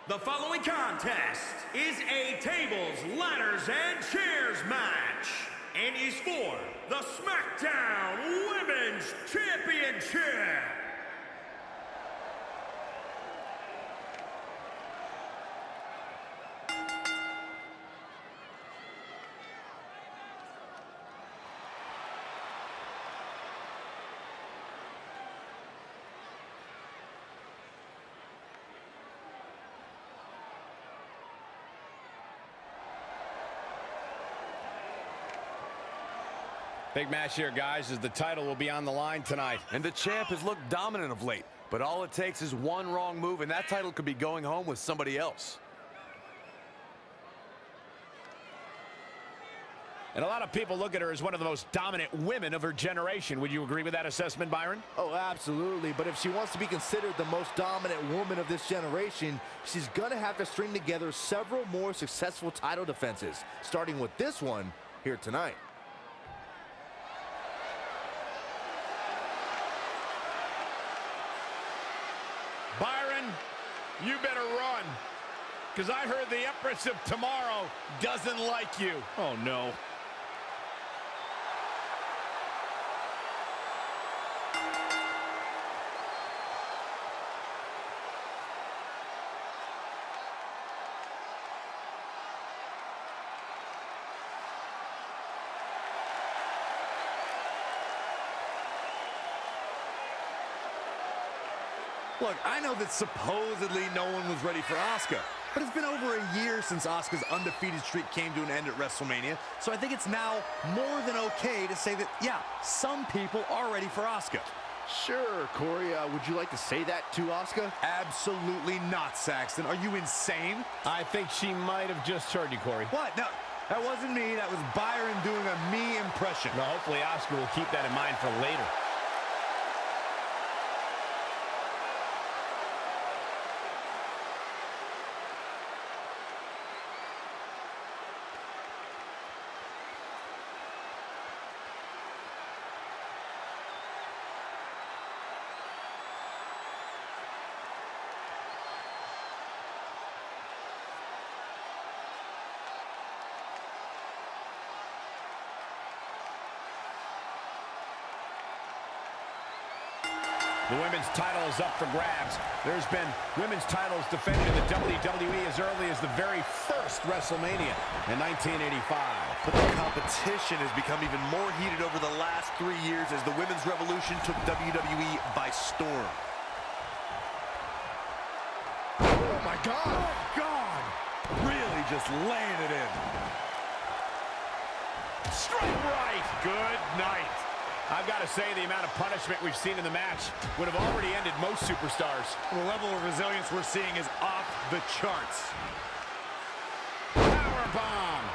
The following contest is a tables, ladders, and chairs match and is for the SmackDown Women's Championship. Big match here, guys, as the title will be on the line tonight. And the champ has looked dominant of late, but all it takes is one wrong move, and that title could be going home with somebody else. And a lot of people look at her as one of the most dominant women of her generation. Would you agree with that assessment, Byron? Oh, absolutely. But if she wants to be considered the most dominant woman of this generation, she's going to have to string together several more successful title defenses, starting with this one here tonight. Byron, you better run, because I heard the Empress of Tomorrow doesn't like you. Oh, no. Look, I know that supposedly no one was ready for Asuka, but it's been over a year since Asuka's undefeated streak came to an end at WrestleMania, so I think it's now more than okay to say that, yeah, some people are ready for Asuka. Sure, Corey. Would you like to say that to Asuka? Absolutely not, Saxton. Are you insane? I think she might have just heard you, Corey. What? No, that wasn't me. That was Byron doing a me impression. Well, hopefully Asuka will keep that in mind for later. The women's title is up for grabs. There's been women's titles defended in the WWE as early as the very first WrestleMania in 1985. But the competition has become even more heated over the last 3 years as the women's revolution took WWE by storm. Oh, my God. Oh, God. Really just laying it in. Straight right. Good night. I've got to say, the amount of punishment we've seen in the match would have already ended most superstars. The level of resilience we're seeing is off the charts. Powerbomb.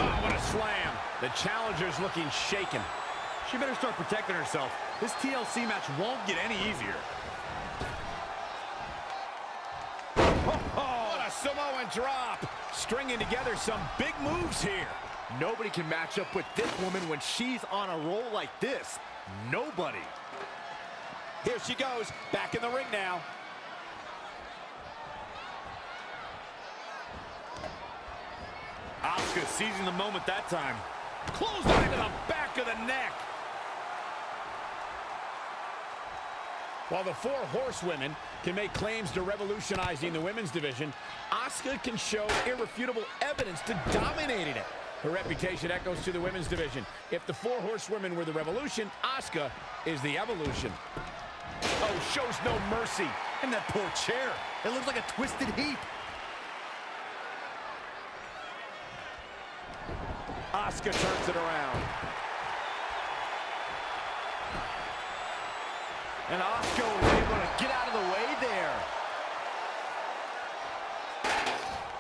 Oh, what a slam. The challenger's looking shaken. She better start protecting herself. This TLC match won't get any easier. Samoan drop, stringing together some big moves here. Nobody can match up with this woman when she's on a roll like this. Nobody. Here she goes, back in the ring now. Asuka seizing the moment that time. Clothesline to the back of the neck. While the four horsewomen can make claims to revolutionizing the women's division, Asuka can show irrefutable evidence to dominating it. Her reputation echoes to the women's division. If the four horsewomen were the revolution, Asuka is the evolution. Oh, shows no mercy. And that poor chair. It looks like a twisted heap. Asuka turns it around. And Asuka was able to get out of the way there.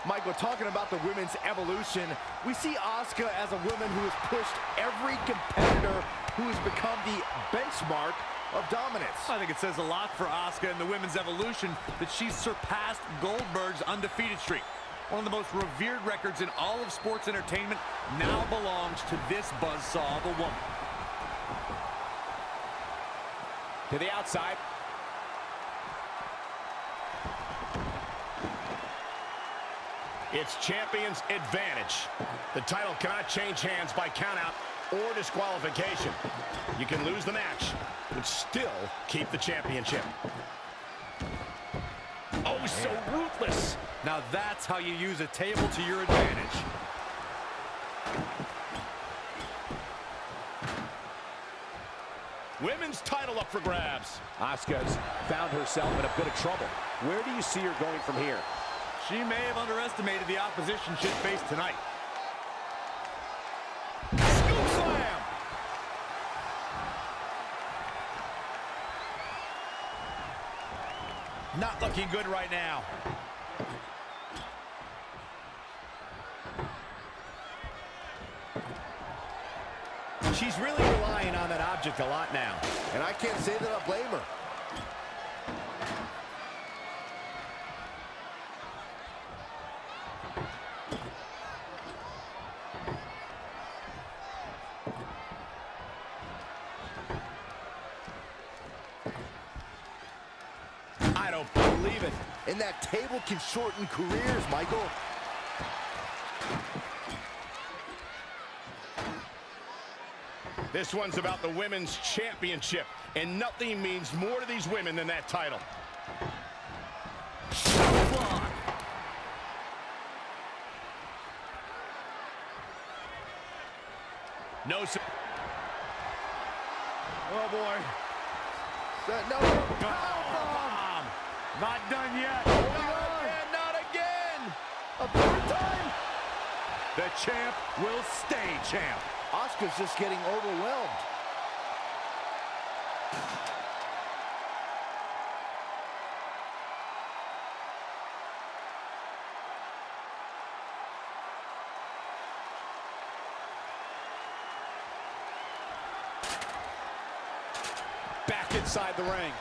Michael, talking about the women's evolution, we see Asuka as a woman who has pushed every competitor who has become the benchmark of dominance. I think it says a lot for Asuka and the women's evolution that she's surpassed Goldberg's undefeated streak. One of the most revered records in all of sports entertainment now belongs to this buzzsaw of a woman. To the outside. It's champion's advantage. The title cannot change hands by countout or disqualification. You can lose the match, but still keep the championship. Oh, so ruthless. Now that's how you use a table to your advantage. Women's title up for grabs. Asuka's found herself in a bit of trouble. Where do you see her going from here? She may have underestimated the opposition she'd face tonight. Scoop slam. Not looking good right now. She's really relying on that object a lot now. And I can't say that I blame her. I don't believe it. And that table can shorten careers, Michael. This one's about the women's championship, and nothing means more to these women than that title. Shot block. No. Oh, boy. No. Bomb. Not done yet. And not again. A third time? The champ will stay champ. Asuka's just getting overwhelmed. Back inside the ring.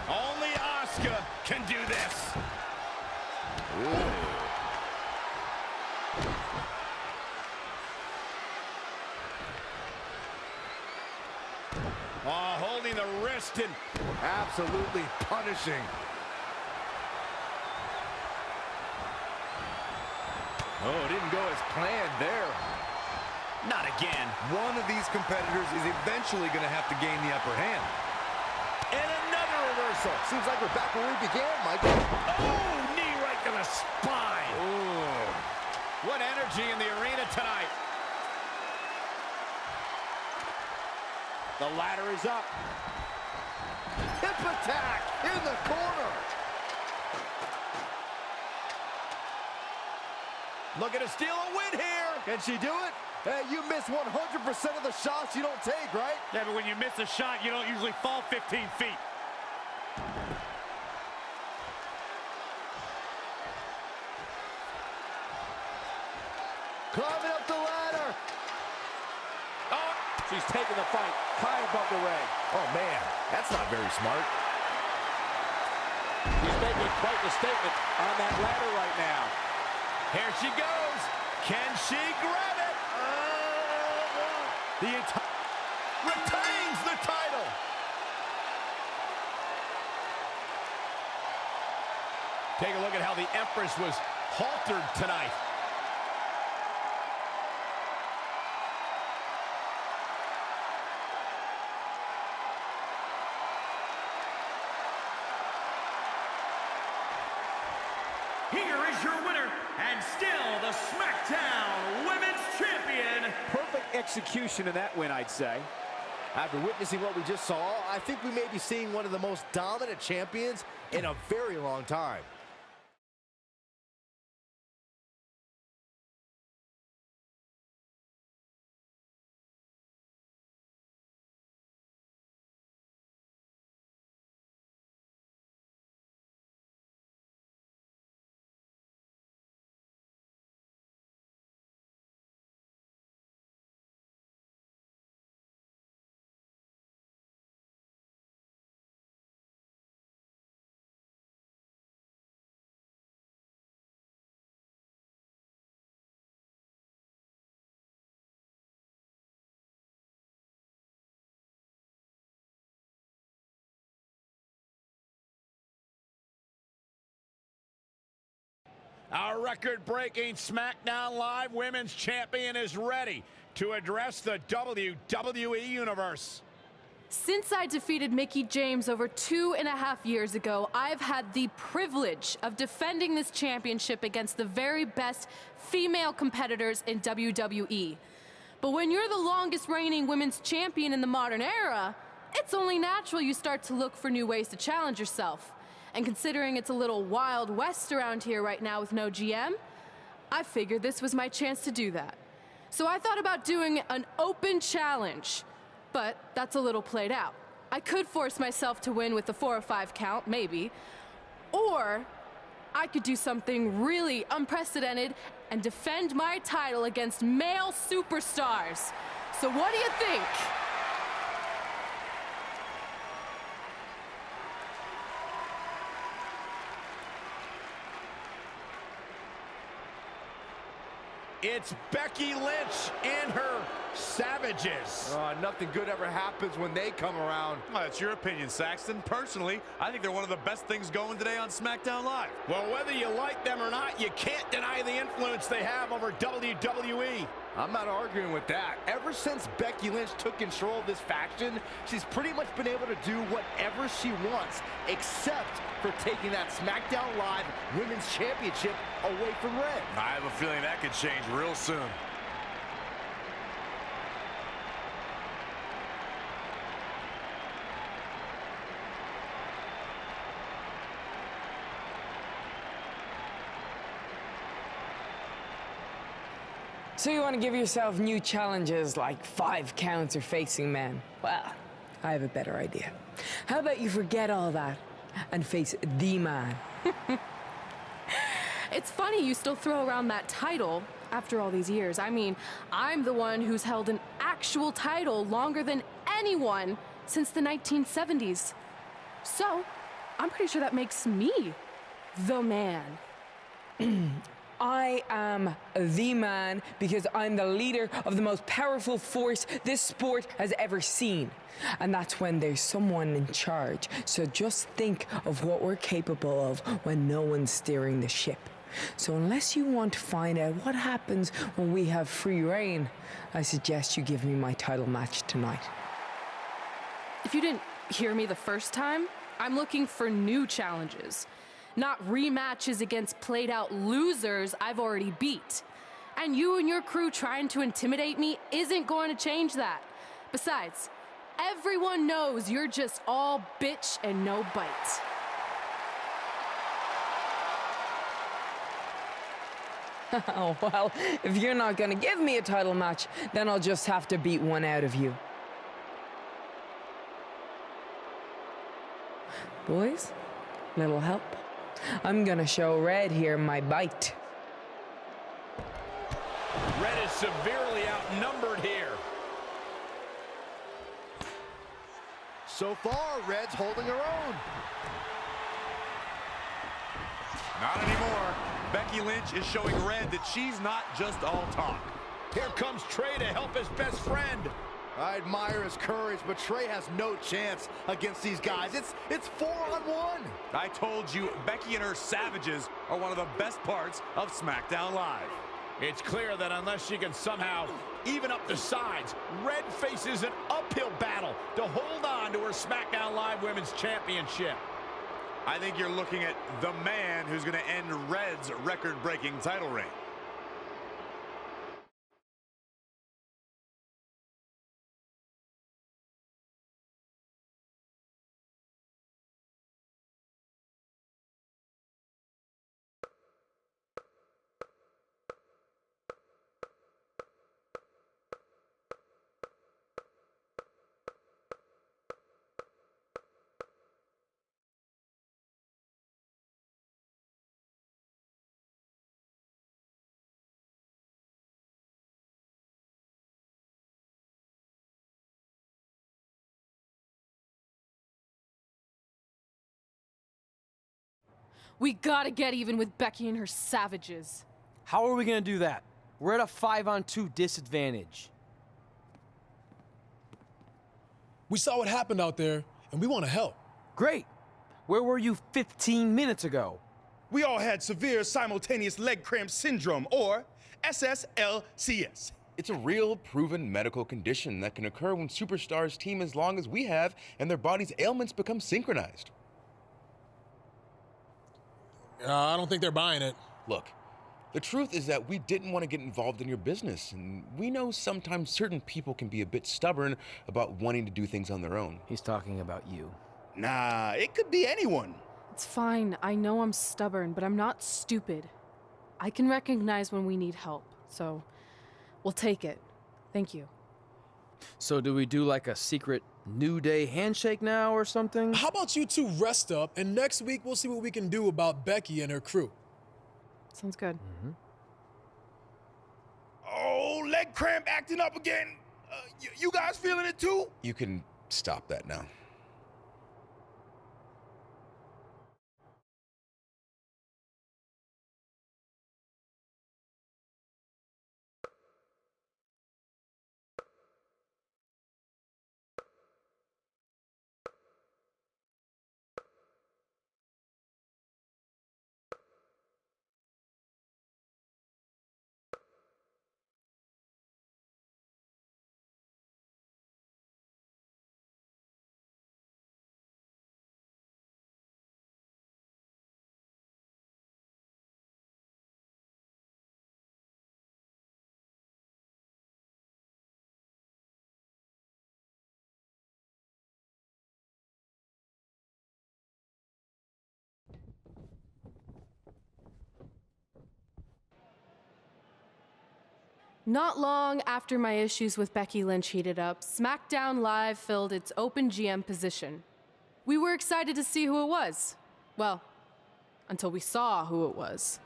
Only Asuka can do this. Holding the wrist and Absolutely punishing. Oh, it didn't go as planned there. not again. One of these competitors is eventually going to have to gain the upper hand. And another reversal. Seems like we're back where we began, Michael. Oh, knee right to the spine. Ooh. What energy in the arena tonight. The ladder is up. Hip attack in the corner. Looking to steal a win here. Can she do it? Hey, you miss 100% of the shots you don't take, right? Yeah, but when you miss a shot, you don't usually fall 15 feet. Climbing up the ladder. Oh, she's taking the fight high above the ring. Oh, man, that's not very smart. She's making quite the statement on that ladder right now. Here she goes. Can she grab it? The entire Retains the title. Take a look at how the Empress was haltered tonight. Here is your winner, and still the SmackDown Women's Champion, Perfect execution in that win, I'd say. After witnessing what we just saw, I think we may be seeing one of the most dominant champions in a very long time. Our record-breaking SmackDown Live Women's Champion is ready to address the WWE Universe. Since I defeated Mickie James over 2.5 years ago, I've had the privilege of defending this championship against the very best female competitors in WWE. But when you're the longest reigning women's champion in the modern era, it's only natural you start to look for new ways to challenge yourself. And considering it's a little Wild West around here right now with no GM, I figured this was my chance to do that. So I thought about doing an open challenge. But that's a little played out. I could force myself to win with a 4 or 5 count, maybe. Or I could do something really unprecedented and defend my title against male superstars. So what do you think? It's Becky Lynch and her Savages. Nothing good ever happens when they come around. Well, that's your opinion, Saxton. Personally, I think they're one of the best things going today on SmackDown Live. Well, whether you like them or not, you can't deny the influence they have over WWE. I'm not arguing with that. Ever since Becky Lynch took control of this faction, she's pretty much been able to do whatever she wants, except for taking that SmackDown Live Women's Championship away from Red. I have a feeling that could change real soon. So you want to give yourself new challenges like 5 counts or facing men? Well, I have a better idea. How about you forget all that and face the man? It's funny you still throw around that title after all these years. I mean, I'm the one who's held an actual title longer than anyone since the 1970s. So, I'm pretty sure that makes me the man. I am the man because I'm the leader of the most powerful force this sport has ever seen. And that's when there's someone in charge. So just think of what we're capable of when no one's steering the ship. So unless you want to find out what happens when we have free reign, I suggest you give me my title match tonight. If you didn't hear me the first time, I'm looking for new challenges. Not rematches against played-out losers I've already beat. And you and your crew trying to intimidate me isn't going to change that. Besides, everyone knows you're just all bitch and no bite. Oh, well, if you're not gonna give me a title match, then I'll just have to beat one out of you. Boys, little help? I'm gonna show Red here my bite. Red is severely outnumbered here. So far, Red's holding her own. Not anymore. Becky Lynch is showing Red that she's not just all talk. Here comes Trey to help his best friend. I admire his courage, but Trey has no chance against these guys. It's 4-on-1. I told you, Becky and her Savages are one of the best parts of SmackDown Live. It's clear that unless she can somehow even up the sides, Red faces an uphill battle to hold on to her SmackDown Live Women's Championship. I think you're looking at the man who's going to end Red's record-breaking title reign. We gotta get even with Becky and her Savages. How are we gonna do that? We're at a 5-on-2 disadvantage. We saw what happened out there, and we want to help. Great. Where were you 15 minutes ago? We all had severe simultaneous leg cramp syndrome, or SSLCS. It's a real, proven medical condition that can occur when superstars team as long as we have and their body's ailments become synchronized. I don't think they're buying it. Look, the truth is that we didn't want to get involved in your business, and we know sometimes certain people can be a bit stubborn about wanting to do things on their own. He's talking about you. Nah, it could be anyone. It's fine. I know I'm stubborn, but I'm not stupid. I can recognize when we need help, so we'll take it. Thank you. So do we do like a secret New Day handshake now or something? How about you two rest up, and next week we'll see what we can do about Becky and her crew. Sounds good. Oh, leg cramp acting up again. You guys feeling it too? You can stop that now. Not long after my issues with Becky Lynch heated up, SmackDown Live filled its open GM position. We were excited to see who it was. Well, until we saw who it was.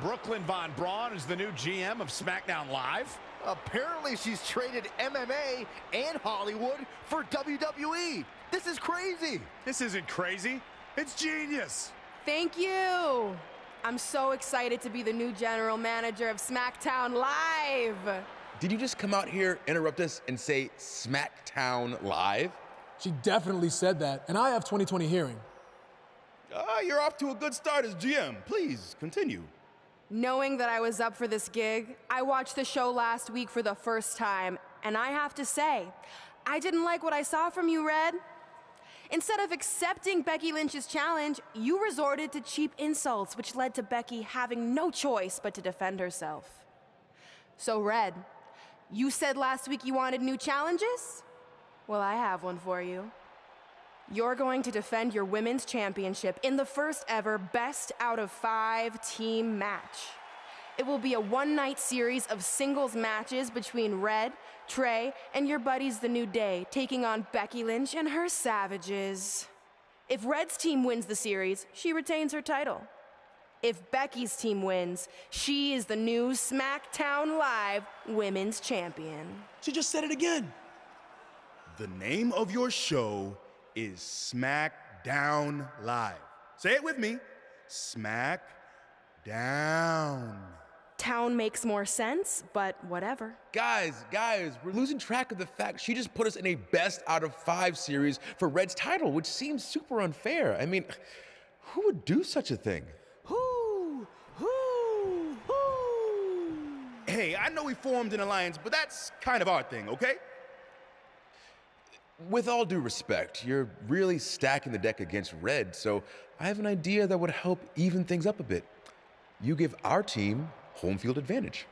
Brooklyn Von Braun is the new GM of SmackDown Live. Apparently she's traded MMA and Hollywood for WWE. This is crazy. This isn't crazy. It's genius. Thank you. I'm so excited to be the new general manager of SmackDown Live. Did you just come out here, interrupt us, and say SmackDown Live? She definitely said that, and I have 20/20 hearing. You're off to a good start as GM. Please, continue. Knowing that I was up for this gig, I watched the show last week for the first time, and I have to say, I didn't like what I saw from you, Red. Instead of accepting Becky Lynch's challenge, you resorted to cheap insults, which led to Becky having no choice but to defend herself. So, Red, you said last week you wanted new challenges? Well, I have one for you. You're going to defend your women's championship in the first ever best out of 5 team match. It will be a one-night series of singles matches between Red, Trey, and your buddies The New Day, taking on Becky Lynch and her Savages. If Red's team wins the series, she retains her title. If Becky's team wins, she is the new SmackDown Live Women's Champion. She just said it again. The name of your show is SmackDown Live. Say it with me. SmackDown. Town makes more sense, but whatever. Guys, we're losing track of the fact she just put us in a best out of 5 series for Red's title, which seems super unfair. I mean, who would do such a thing? Hey, I know we formed an alliance, but that's kind of our thing, okay? With all due respect, you're really stacking the deck against Red, so I have an idea that would help even things up a bit. You give our team home field advantage.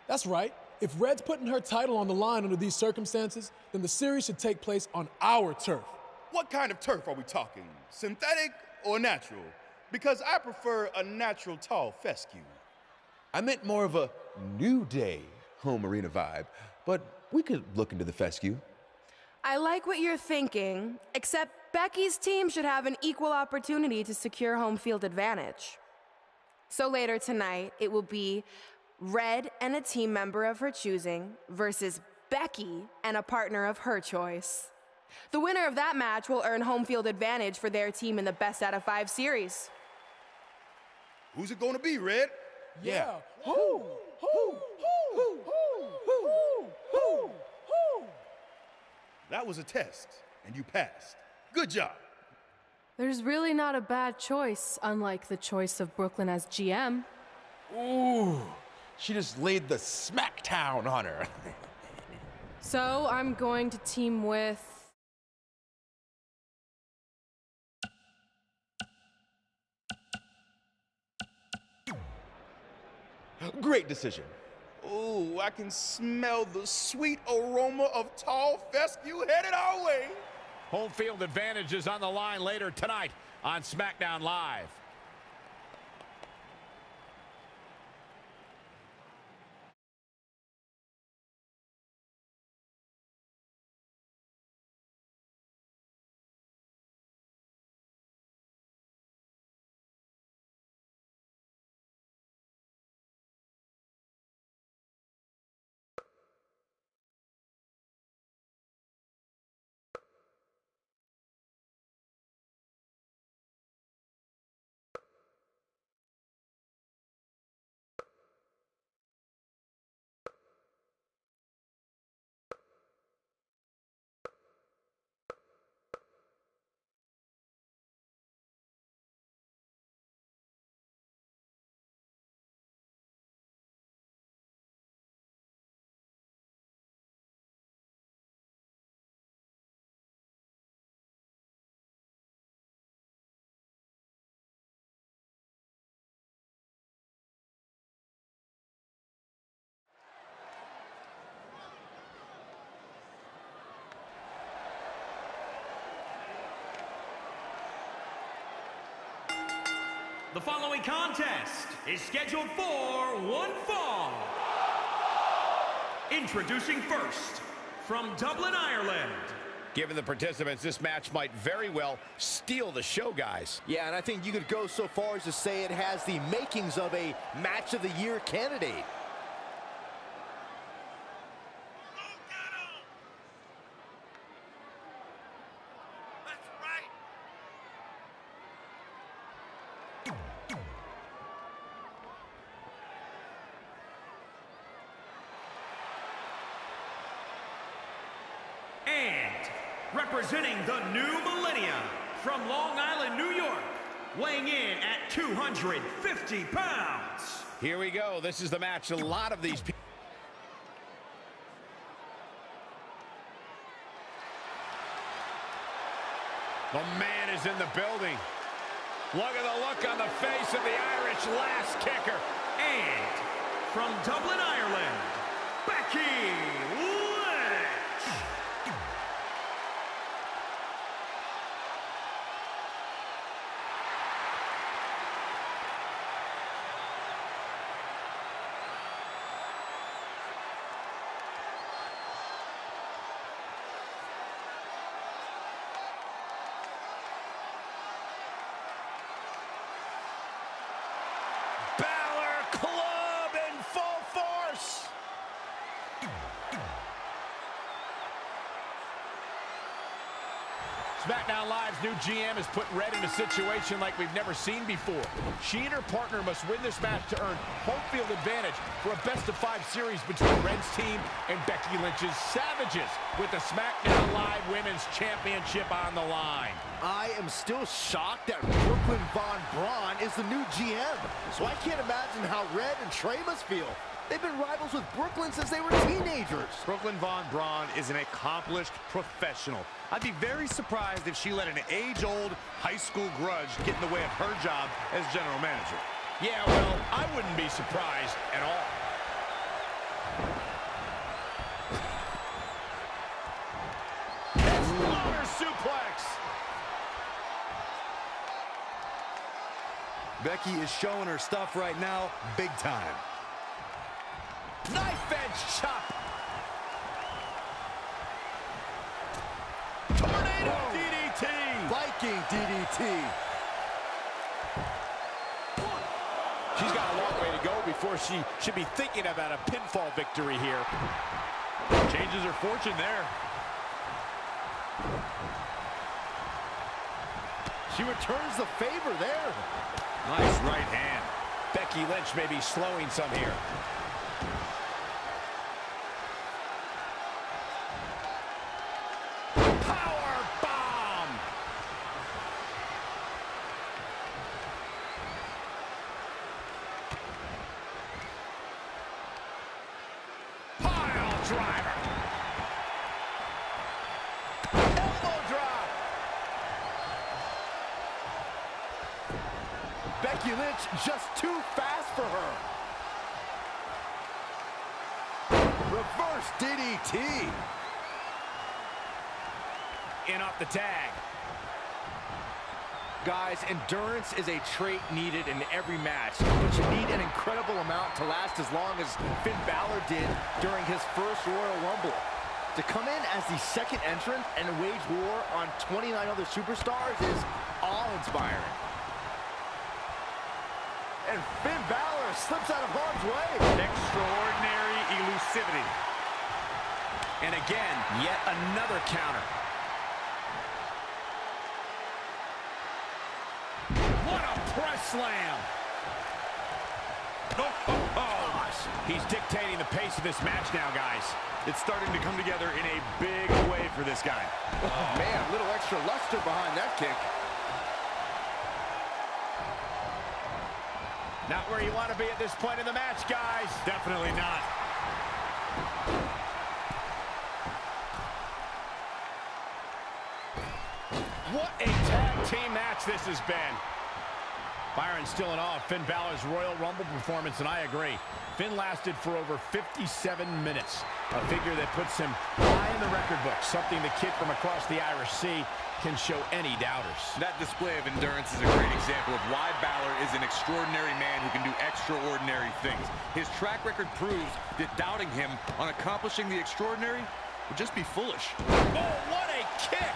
That's right. If Red's putting her title on the line under these circumstances, then the series should take place on our turf. What kind of turf are we talking? Synthetic or natural? Because I prefer a natural tall fescue. I meant more of a New Day home arena vibe, but we could look into the fescue. I like what you're thinking, except Becky's team should have an equal opportunity to secure home field advantage. So later tonight, it will be Red and a team member of her choosing versus Becky and a partner of her choice. The winner of that match will earn home field advantage for their team in the best out of 5 series. Who's it gonna be, Red? Yeah. That was a test, and you passed. Good job. There's really not a bad choice, unlike the choice of Brooklyn as GM. Ooh, she just laid the smackdown on her. So I'm going to team with... Great decision. Ooh, I can smell the sweet aroma of tall fescue headed our way. Home field advantage is on the line later tonight on SmackDown Live. The following contest is scheduled for one fall. Introducing first, from Dublin, Ireland. Given the participants, this match might very well steal the show, guys. Yeah, and I think you could go so far as to say it has the makings of a Match of the Year candidate. And representing the new millennium from Long Island, New York, weighing in at 250 pounds. Here we go. This is the match a lot of these people. The man is in the building. Look at the look on the face of the Irish last kicker. And from Dublin, Ireland, Becky Lynch. Club in full force. SmackDown Live's new GM has put Red in a situation like we've never seen before. She and her partner must win this match to earn home field advantage for a best-of-5 series between Red's team and Becky Lynch's Savages, with the SmackDown Live Women's Championship on the line. I am still shocked that Brooklyn Von Braun is the new GM, so I can't imagine how Red and Trey must feel. They've been rivals with Brooklyn since they were teenagers. Brooklyn Von Braun is an accomplished professional. I'd be very surprised if she let an age-old high school grudge get in the way of her job as general manager. Yeah, well, I wouldn't be surprised at all. Exploder suplex. Becky is showing her stuff right now, big time. Knife edge chop. Tornado DDT. Viking DDT. She's got a long way to go before she should be thinking about a pinfall victory here. Changes her fortune there. She returns the favor there. Nice right hand. Becky Lynch may be slowing some here. driver. Elbow drop. Becky Lynch just too fast for her. Reverse DDT. In off the tag. Guys, endurance is a trait needed in every match, but you need an incredible amount to last as long as Finn Balor did during his first Royal Rumble. To come in as the second entrant and wage war on 29 other superstars is awe-inspiring. And Finn Balor slips out of harm's way. Extraordinary elusivity. And again, yet another counter. What a press slam. He's dictating the pace of this match now, guys. It's starting to come together in a big way for this guy. Oh, man, a little extra luster behind that kick. Not where you want to be at this point in the match, guys. Definitely not. What a tag team match this has been. Byron's still in awe of Finn Balor's Royal Rumble performance, and I agree. Finn lasted for over 57 minutes, a figure that puts him high in the record book, something the kid from across the Irish Sea can show any doubters. That display of endurance is a great example of why Balor is an extraordinary man who can do extraordinary things. His track record proves that doubting him on accomplishing the extraordinary would just be foolish. Oh, what a kick!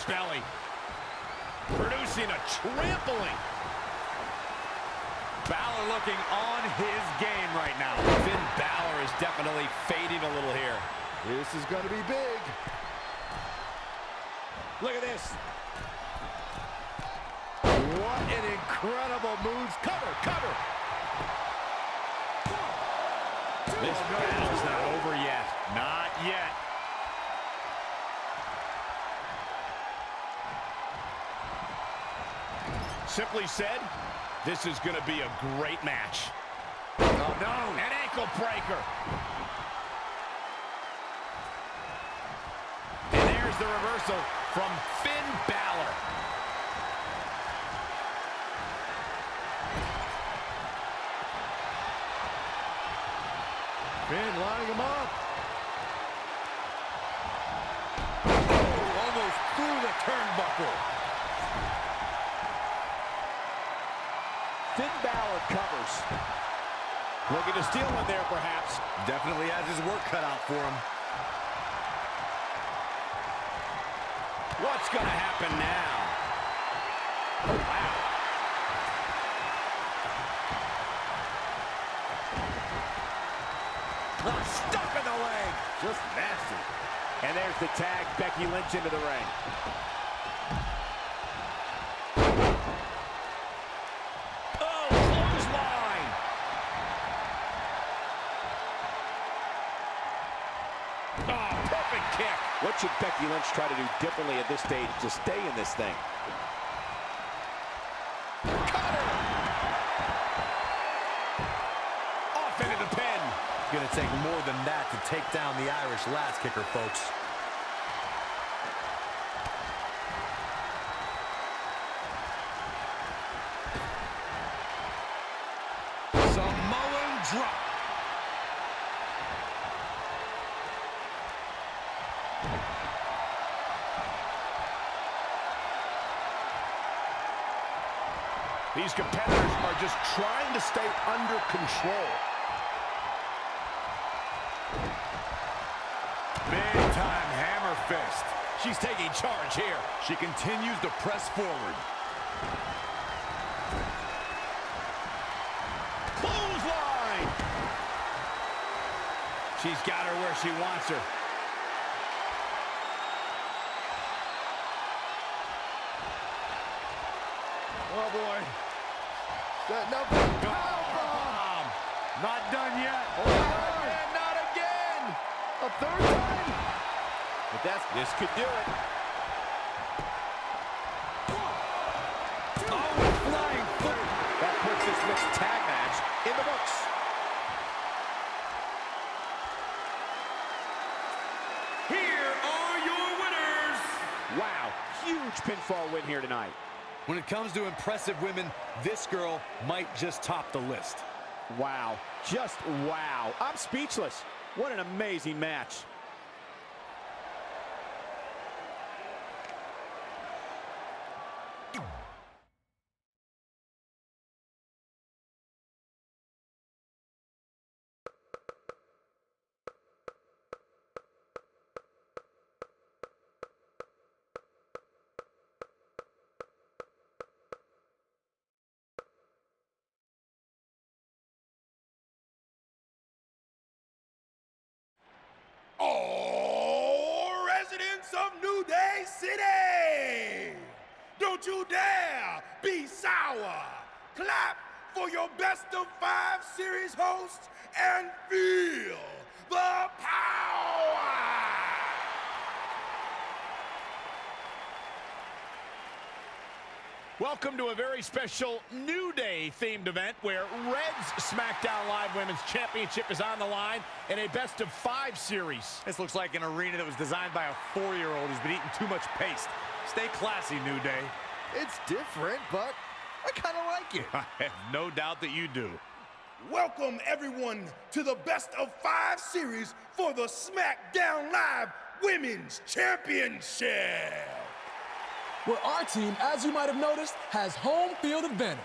Belly. Producing a trampling. Balor looking on his game right now. Finn Balor is definitely fading a little here. This is going to be big. Look at this. What an incredible move. Cover, cover. This battle's not over yet. Not yet. Simply said, this is going to be a great match. Oh, no. An ankle breaker. And there's the reversal from Finn Balor. Finn lining him up. Oh, almost through the turnbuckle. Finn Balor covers. Looking to steal one there, perhaps. Definitely has his work cut out for him. What's going to happen now? Oh, wow. Stuck in the leg. Just nasty. And there's the tag, Becky Lynch into the ring. What should Becky Lynch try to do differently at this stage to stay in this thing? Cutter! Off into the pin. It's going to take more than that to take down the Irish lass kicker, folks. Samoan drop. These competitors are just trying to stay under control. Big time hammer fist. She's taking charge here. She continues to press forward. Clothesline! She's got her where she wants her. Oh, boy. Setting up for the powerbomb. Not done yet. And not again. A third time. But this could do it. huge pinfall win here tonight. When it comes to impressive women, this girl might just top the list. Wow, just wow. I'm speechless. What an amazing match. All residents of New Day City, don't you dare be sour. Clap for your best of 5 series hosts and feel the power. Welcome to a very special New Day themed event where Red's SmackDown Live Women's Championship is on the line in a best of 5 series. This looks like an arena that was designed by a 4-year-old who's been eating too much paste. Stay classy, New Day. It's different, but I kind of like it. I have no doubt that you do. Welcome everyone to the best of 5 series for the SmackDown Live Women's Championship. Where our team, as you might have noticed, has home field advantage.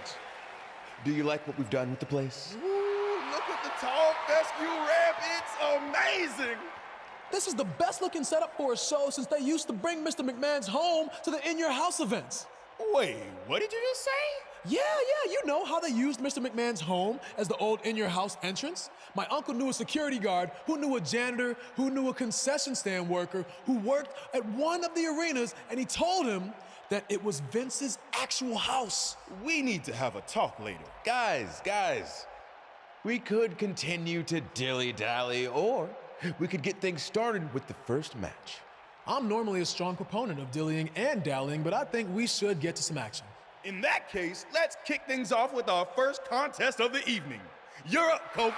Do you like what we've done with the place? Ooh, look at the tall fescue ramp. It's amazing. This is the best looking setup for a show since they used to bring Mr. McMahon's home to the In Your House events. Wait, what did you just say? Yeah, you know how they used Mr. McMahon's home as the old In Your House entrance? My uncle knew a security guard, who knew a janitor, who knew a concession stand worker, who worked at one of the arenas, and he told him that it was Vince's actual house. We need to have a talk later. Guys, we could continue to dilly-dally, or we could get things started with the first match. I'm normally a strong proponent of dillying and dallying, but I think we should get to some action. In that case, let's kick things off with our first contest of the evening. You're up, Kofi.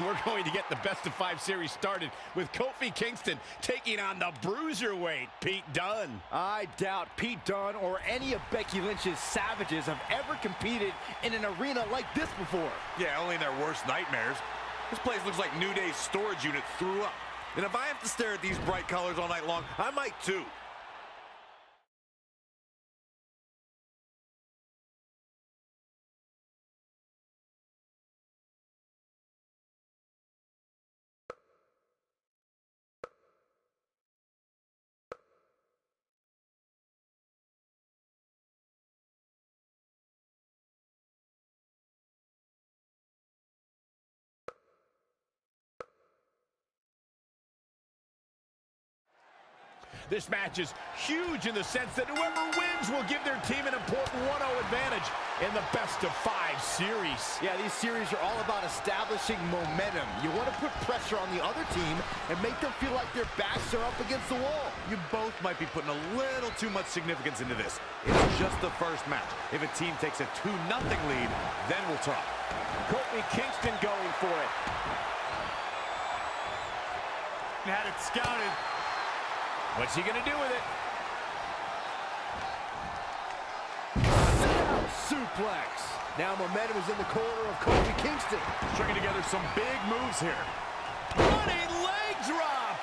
We're going to get the best of 5 series started with Kofi Kingston taking on the bruiserweight Pete Dunne. I doubt Pete Dunne or any of Becky Lynch's savages have ever competed in an arena like this before. Yeah, only in their worst nightmares. This place looks like New Day's storage unit threw up. And if I have to stare at these bright colors all night long, I might too. This match is huge in the sense that whoever wins will give their team an important 1-0 advantage in the best of 5 series. Yeah, these series are all about establishing momentum. You want to put pressure on the other team and make them feel like their backs are up against the wall. You both might be putting a little too much significance into this. It's just the first match. If a team takes a 2-0 lead, then we'll talk. Kofi Kingston going for it. Had it scouted. What's he gonna do with it? Suplex. Now momentum is in the corner of Kofi Kingston. Stringing together some big moves here. Running leg drop!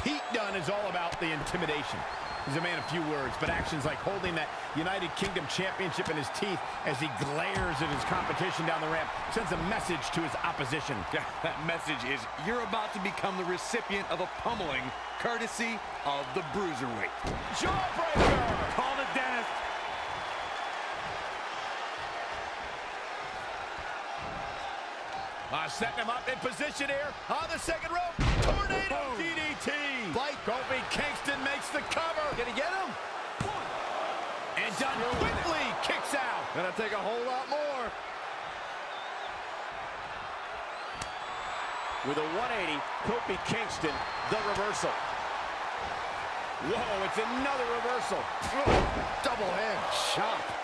Pete Dunne is all about the intimidation. He's a man of few words, but actions like holding that United Kingdom Championship in his teeth as he glares at his competition down the ramp sends a message to his opposition. Yeah, that message is you're about to become the recipient of a pummeling courtesy of the bruiserweight. Jawbreaker! Call the dentist. Setting him up in position here on the second rope. Tornado DDT. Kofi Kingston makes the cover. Gonna get him? And Dunne quickly kicks out. Gonna take a whole lot more. With a 180, Kofi Kingston, the reversal. Whoa, it's another reversal. Double hand chop.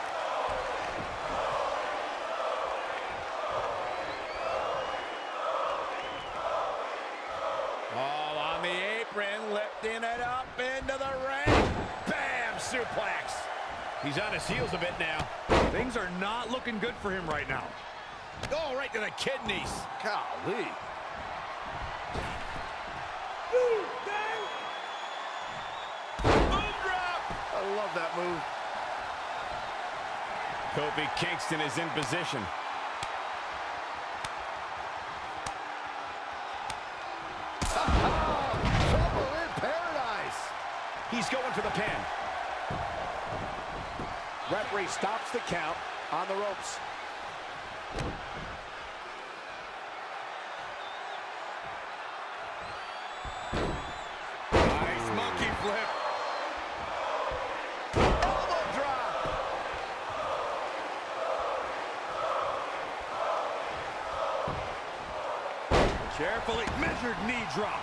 He's on his heels a bit now. Things are not looking good for him right now. Oh, right to the kidneys. Golly. Boom drop. I love that move. Kofi Kingston is in position. Trouble in paradise. He's going for the pin. Referee stops the count on the ropes. Nice monkey flip. Elbow drop. Carefully measured knee drop.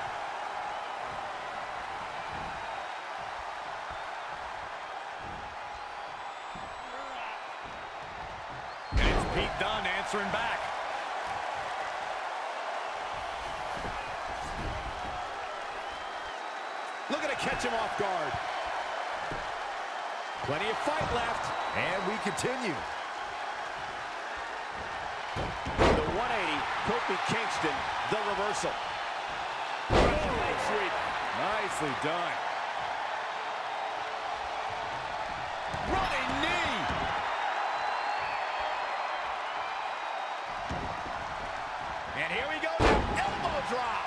And it's Pete Dunne answering back. Looking to catch him off guard. Plenty of fight left. And we continue. The 180, Kofi Kingston, the reversal. Leg sweep. Nicely done. Running knee. And here we go now. Elbow drop.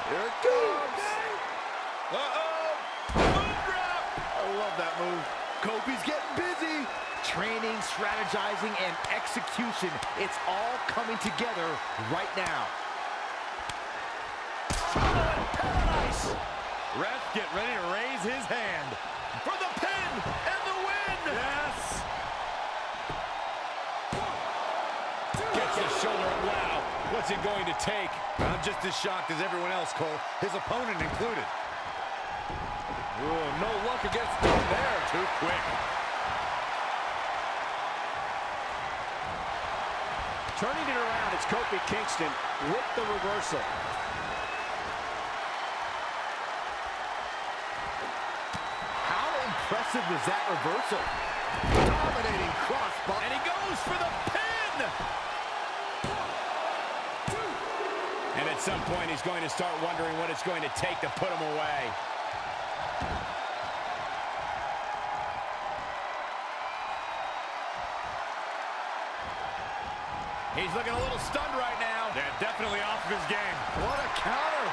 Here it comes. Uh-oh. Boom drop. I love that move. Kofi's getting busy. Training, strategizing, and execution. It's all coming together right now. Paradise. Ref, get ready to raise his hand. For the pin and the win. Yes. Gets the shoulder up loud. What's it going to take? I'm just as shocked as everyone else, Cole. His opponent included. Ooh, no luck against Dunne there. Too quick. Turning it around, it's Kofi Kingston with the reversal. How impressive was that reversal? Dominating crossbody. And he goes for the pin! And at some point, he's going to start wondering what it's going to take to put him away. He's looking a little stunned right now. Yeah, definitely off of his game. What a counter.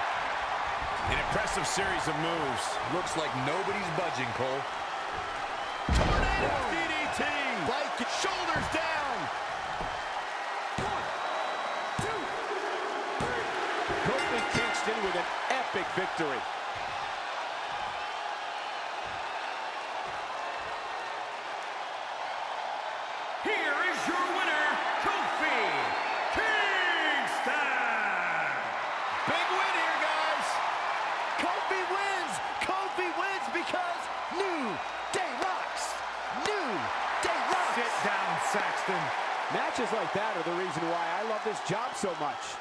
An impressive series of moves. Looks like nobody's budging, Cole. Tornado DDT! Like Shoulders down! 1, 2, 3. Kofi Kingston with an epic victory. Here is your winner, Kofi Kingston! Big win here, guys! Kofi wins! Kofi wins because New Day rocks! New Day rocks! Sit down, Saxton. Matches like that are the reason why I love this job so much.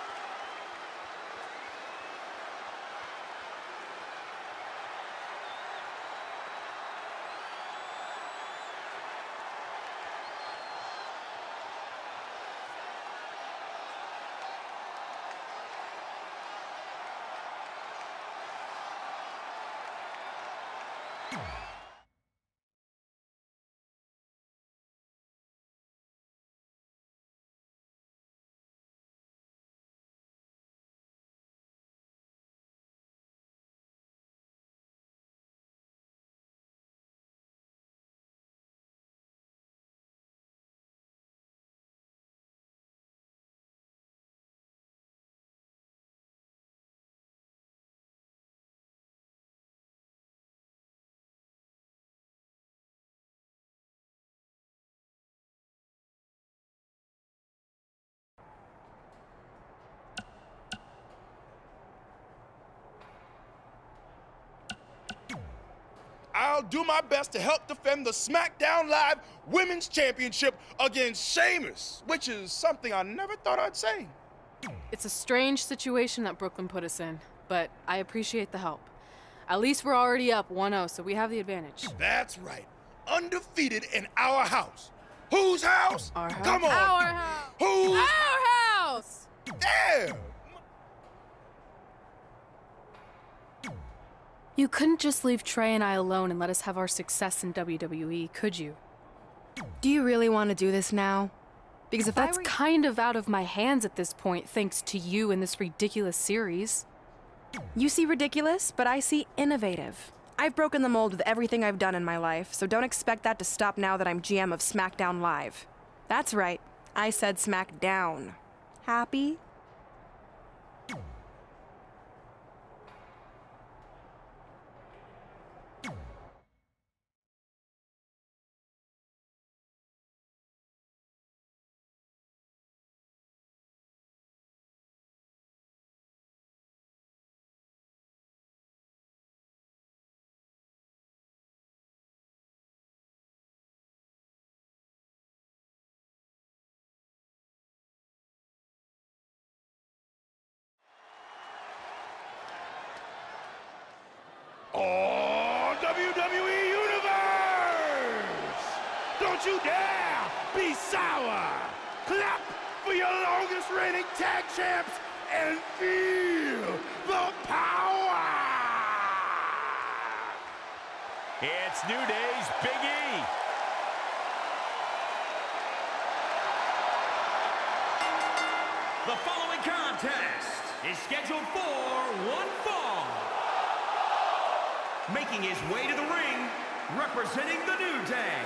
I'll do my best to help defend the SmackDown Live Women's Championship against Sheamus, which is something I never thought I'd say. It's a strange situation that Brooklyn put us in, but I appreciate the help. At least we're already up 1-0, so we have the advantage. That's right. Undefeated in our house. Whose house? Our house. Come on. Our house. Whose? Our house! Damn. You couldn't just leave Trey and I alone and let us have our success in WWE, could you? Do you really want to do this now? Because if That's kind of out of my hands at this point, thanks to you and this ridiculous series. You see ridiculous, but I see innovative. I've broken the mold with everything I've done in my life, so don't expect that to stop now that I'm GM of SmackDown Live. That's right, I said SmackDown. Happy? Oh, WWE Universe! Don't you dare be sour! Clap for your longest reigning tag champs and feel the power! It's New Day's Big E. The following contest is scheduled for one fall. Making his way to the ring, representing the New Day,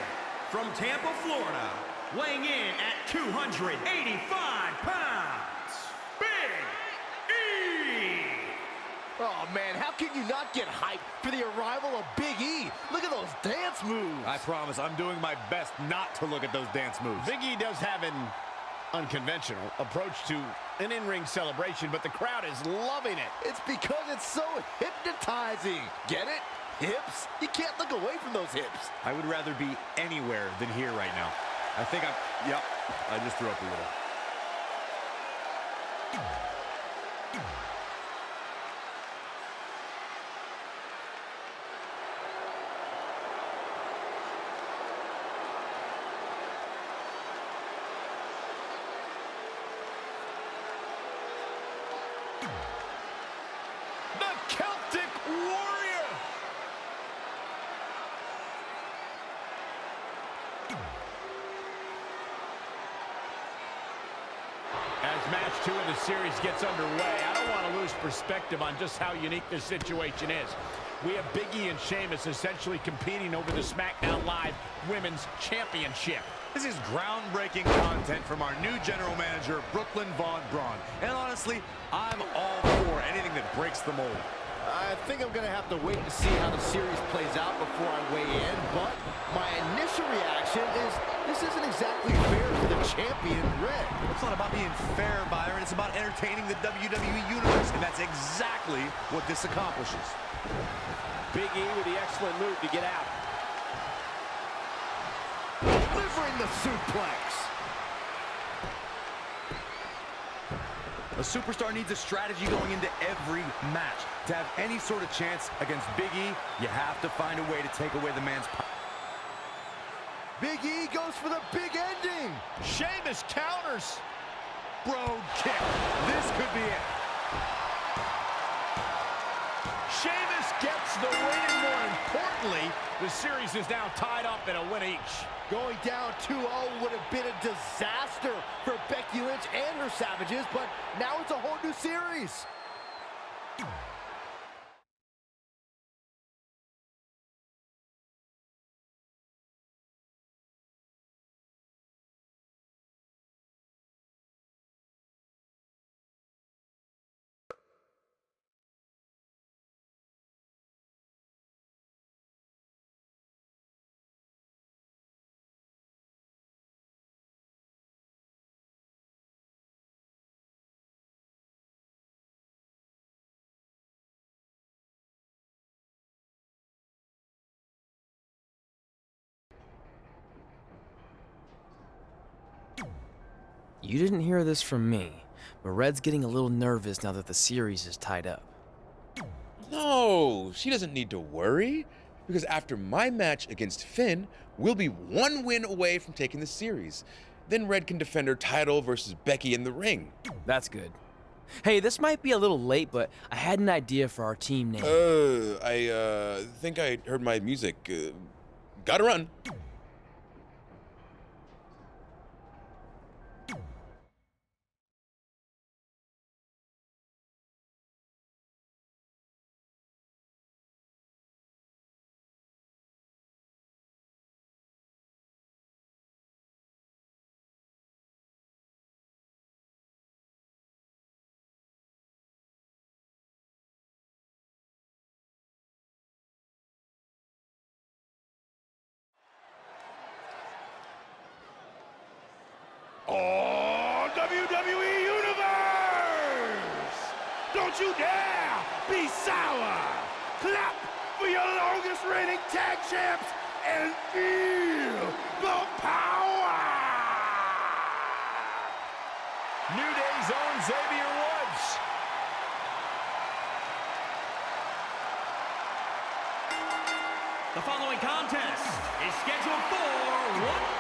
from Tampa, Florida, weighing in at 285 pounds, Big E! Oh, man, how can you not get hyped for the arrival of Big E? Look at those dance moves. I promise, I'm doing my best not to look at those dance moves. Big E does have an unconventional approach to an in-ring celebration, but the crowd is loving it. It's because it's so hypnotizing. Get it? Hips? You can't look away from those hips. I would rather be anywhere than here right now. I think yep, I just threw up a little. The Celtic Warrior! As match 2 of the series gets underway, I don't want to lose perspective on just how unique this situation is. We have Big E and Sheamus essentially competing over the SmackDown Live Women's Championship. This is groundbreaking content from our new general manager, Brooklyn Von Braun. And honestly, I'm all for anything that breaks the mold. I think I'm going to have to wait to see how the series plays out before I weigh in, but my initial reaction is this isn't exactly fair for the champion, Red. It's not about being fair, Byron. It's about entertaining the WWE Universe, and that's exactly what this accomplishes. Big E with the excellent move to get out. Delivering the suplex. A superstar needs a strategy going into every match. To have any sort of chance against Big E, you have to find a way to take away the man's power. Big E goes for the big ending. Sheamus counters. Bro kick. This could be it. Sheamus gets the win, and more importantly, the series is now tied up at a win each. Going down 2-0 would have been a disaster for Becky Lynch and her Savages, but now it's a whole new series. You didn't hear this from me, but Red's getting a little nervous now that the series is tied up. No, she doesn't need to worry, because after my match against Finn, we'll be 1 win away from taking the series. Then Red can defend her title versus Becky in the ring. That's good. Hey, this might be a little late, but I had an idea for our team name. I think I heard my music. Gotta run. Oh, WWE Universe! Don't you dare be sour! Clap for your longest reigning tag champs and feel the power! New Day's own Xavier Woods. The following contest is scheduled for one.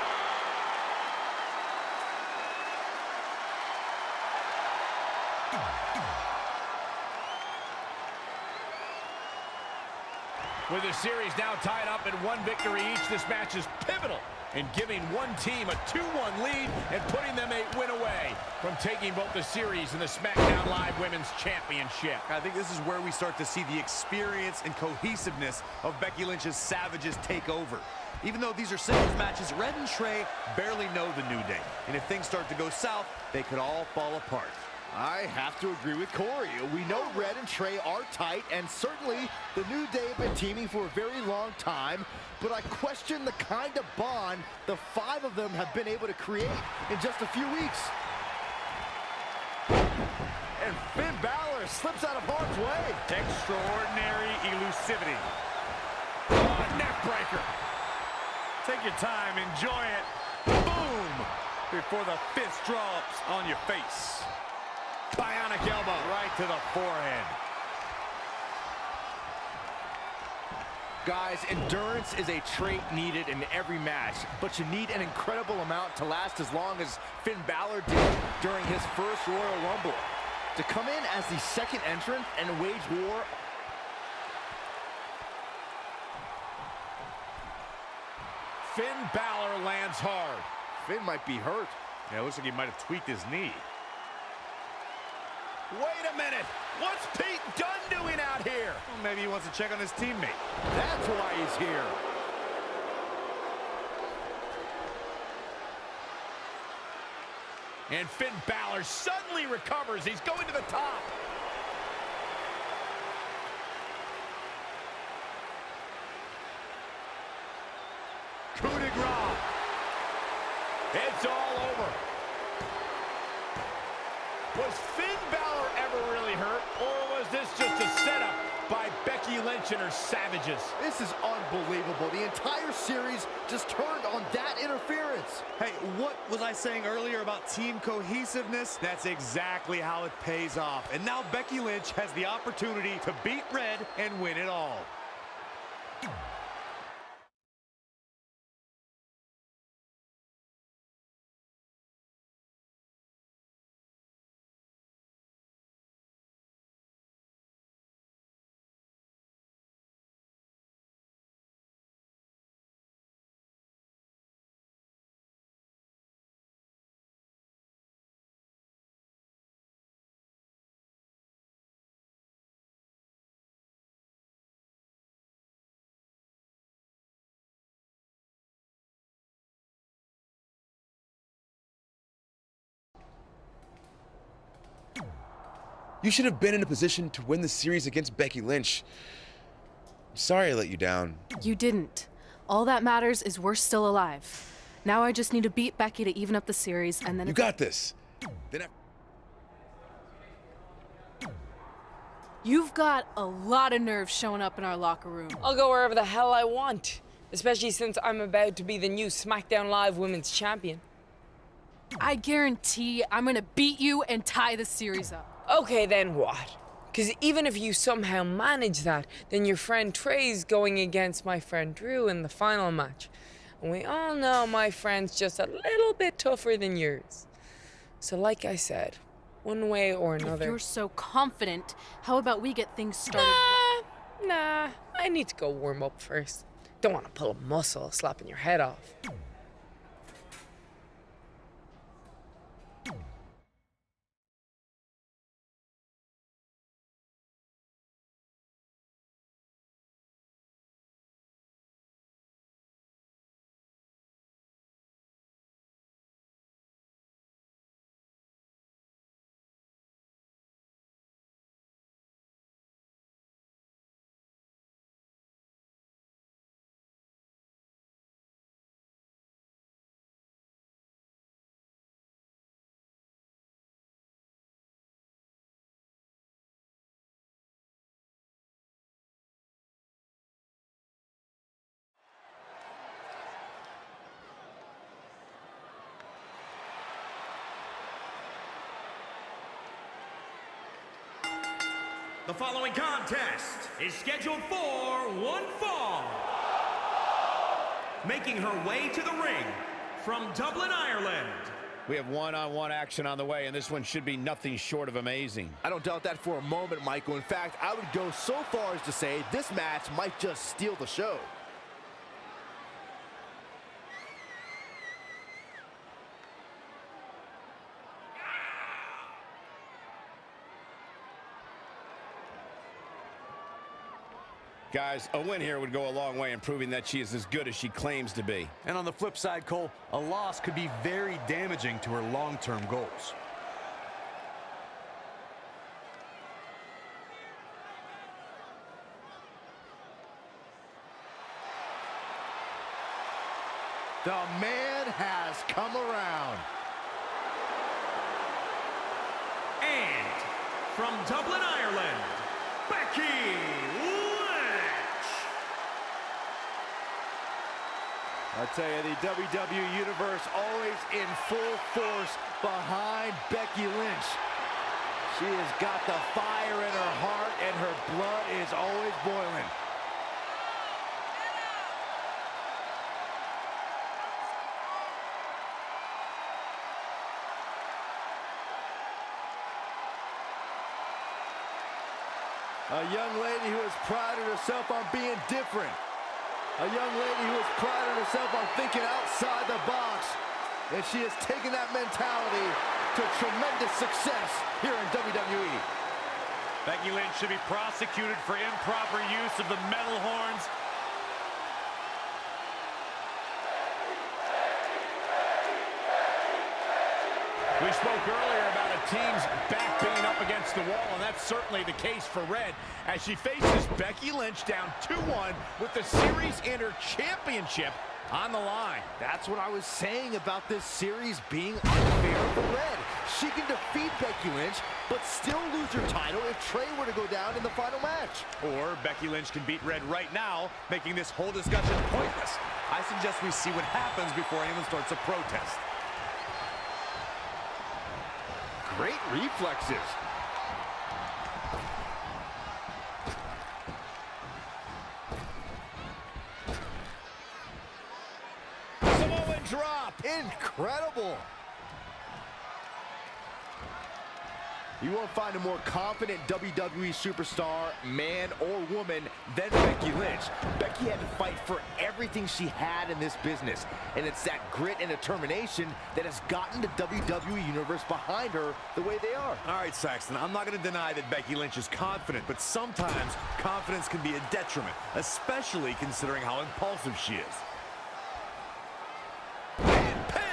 With the series now tied up at 1 victory each, this match is pivotal in giving one team a 2-1 lead and putting them a win away from taking both the series and the SmackDown Live Women's Championship. I think this is where we start to see the experience and cohesiveness of Becky Lynch's Savages take over. Even though these are singles matches, Red and Trey barely know the New Day. And if things start to go south, they could all fall apart. I have to agree with Corey. We know Red and Trey are tight, and certainly the New Day have been teaming for a very long time, but I question the kind of bond the 5 of them have been able to create in just a few weeks. And Finn Balor slips out of harm's way. Extraordinary elusivity. Neck breaker. Take your time, enjoy it. Boom! Before the fist drops on your face. Bionic elbow Right to the forehead. Guys, endurance is a trait needed in every match, but you need an incredible amount to last as long as Finn Balor did during his first Royal Rumble. To come in as the second entrant and wage war. Finn Balor lands hard. Finn might be hurt. Yeah, it looks like he might have tweaked his knee. Wait a minute. What's Pete Dunne doing out here? Well, maybe he wants to check on his teammate. That's why he's here. And Finn Balor suddenly recovers. He's going to the top. Coup de grace. It's all over. Was Finn Balor ever really hurt, or was this just a setup by Becky Lynch and her Savages? This is unbelievable. The entire series just turned on that interference. Hey, what was I saying earlier about team cohesiveness? That's exactly how it pays off. And now Becky Lynch has the opportunity to beat Red and win it all. You should have been in a position to win the series against Becky Lynch. I'm sorry I let you down. You didn't. All that matters is we're still alive. Now I just need to beat Becky to even up the series, and then You got this. Then You've got a lot of nerve showing up in our locker room. I'll go wherever the hell I want, especially since I'm about to be the new SmackDown Live Women's Champion. I guarantee I'm gonna beat you and tie the series up. Okay, then what? Because even if you somehow manage that, then your friend Trey's going against my friend Drew in the final match. And we all know my friend's just a little bit tougher than yours. So like I said, one way or another... If you're so confident, how about we get things started? Nah, I need to go warm up first. Don't want to pull a muscle slapping your head off. The following contest is scheduled for one fall. Making her way to the ring from Dublin, Ireland. We have one-on-one action on the way, and this one should be nothing short of amazing. I don't doubt that for a moment, Michael. In fact, I would go so far as to say this match might just steal the show. Guys, a win here would go a long way in proving that she is as good as she claims to be. And on the flip side, Cole, a loss could be very damaging to her long-term goals. The man has come around. And from Dublin, Ireland, Becky Lynch. I tell you, the WWE Universe always in full force behind Becky Lynch. She has got the fire in her heart, and her blood is always boiling. A young lady who has prided herself on being different. A young lady who has prided herself on thinking outside the box. And she has taken that mentality to tremendous success here in WWE. Becky Lynch should be prosecuted for improper use of the metal horns. We spoke earlier about a team's back being up against the wall, and that's certainly the case for Red as she faces Becky Lynch down 2-1 with the Series Inner Championship on the line. That's what I was saying about this series being unfair for Red. She can defeat Becky Lynch, but still lose her title if Trey were to go down in the final match. Or Becky Lynch can beat Red right now, making this whole discussion pointless. I suggest we see what happens before anyone starts a protest. Great reflexes. Samoan drop. Incredible. You won't find a more confident WWE superstar, man or woman, than Becky Lynch. Becky had to fight for everything she had in this business, and it's that grit and determination that has gotten the WWE Universe behind her the way they are. All right, Saxton, I'm not going to deny that Becky Lynch is confident, but sometimes confidence can be a detriment, especially considering how impulsive she is.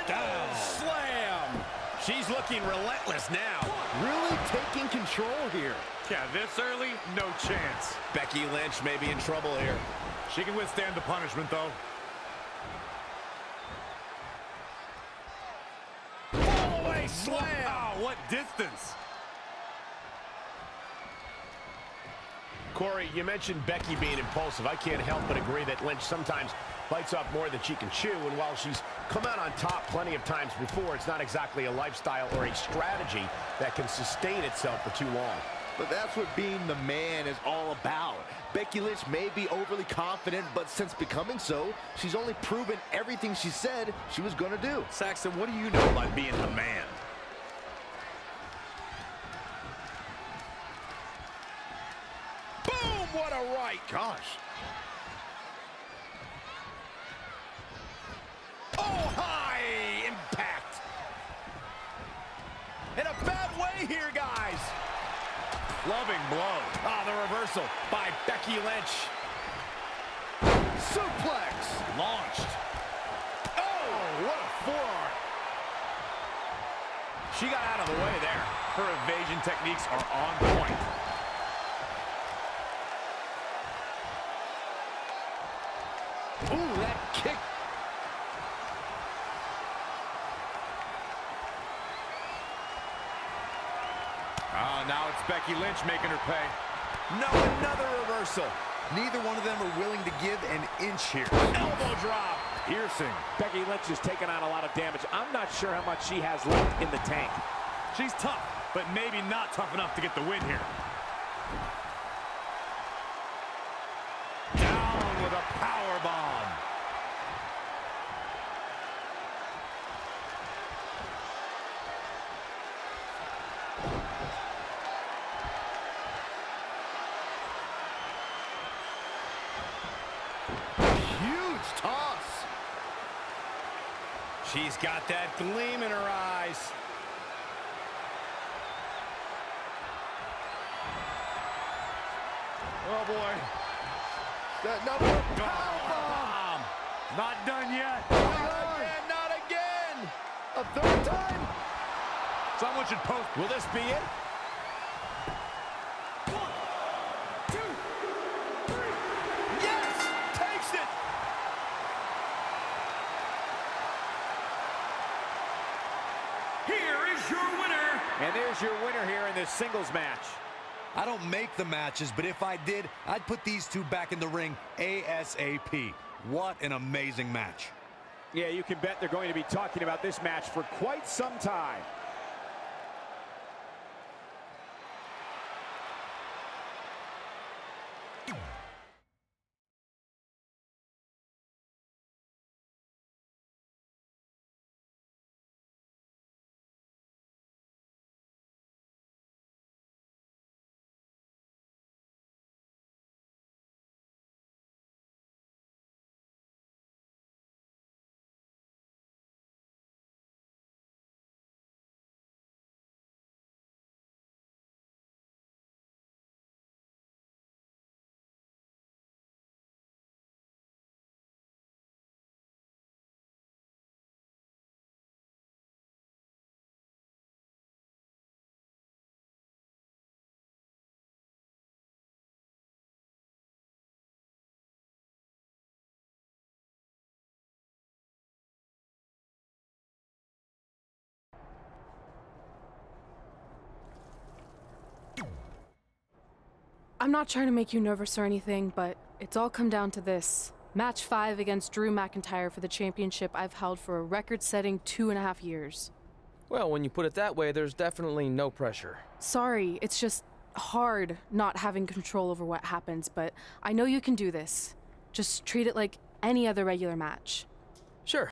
Down. Slam. She's looking relentless now. Really taking control here. Yeah, this early, no chance. Becky Lynch may be in trouble here. She can withstand the punishment, though. All the way slam. Wow, what distance. Corey, you mentioned Becky being impulsive. I can't help but agree that Lynch sometimes bites off more than she can chew, and while she's come out on top plenty of times before, it's not exactly a lifestyle or a strategy that can sustain itself for too long. But that's what being the man is all about. Becky Lynch may be overly confident, but since becoming so, she's only proven everything she said she was going to do. Saxton, what do you know about being the man? Boom! What a right! Gosh. Oh, high impact. In a bad way here, guys. Loving blow. Ah, the reversal by Becky Lynch. Suplex. Launched. Oh, what a forearm. She got out of the way there. Her evasion techniques are on point. Ooh, that kick. Oh, now it's Becky Lynch making her pay. No, another reversal. Neither one of them are willing to give an inch here. Elbow drop. Piercing. Becky Lynch has taken on a lot of damage. I'm not sure how much she has left in the tank. She's tough, but maybe not tough enough to get the win here. Down with a power bomb. Huge toss. She's got that gleam in her eyes. Oh, boy. That number Bomb. Not done yet. Not again, not again. A third time. Someone should post. Will this be it? 1, 2, 3. Yes, takes it. Here is your winner. And there's your winner here in this singles match. I don't make the matches, but if I did, I'd put these two back in the ring ASAP. What an amazing match. Yeah, you can bet they're going to be talking about this match for quite some time. I'm not trying to make you nervous or anything, but it's all come down to this. Match 5 against Drew McIntyre for the championship I've held for a record-setting 2.5 years. Well, when you put it that way, there's definitely no pressure. Sorry, it's just hard not having control over what happens, but I know you can do this. Just treat it like any other regular match.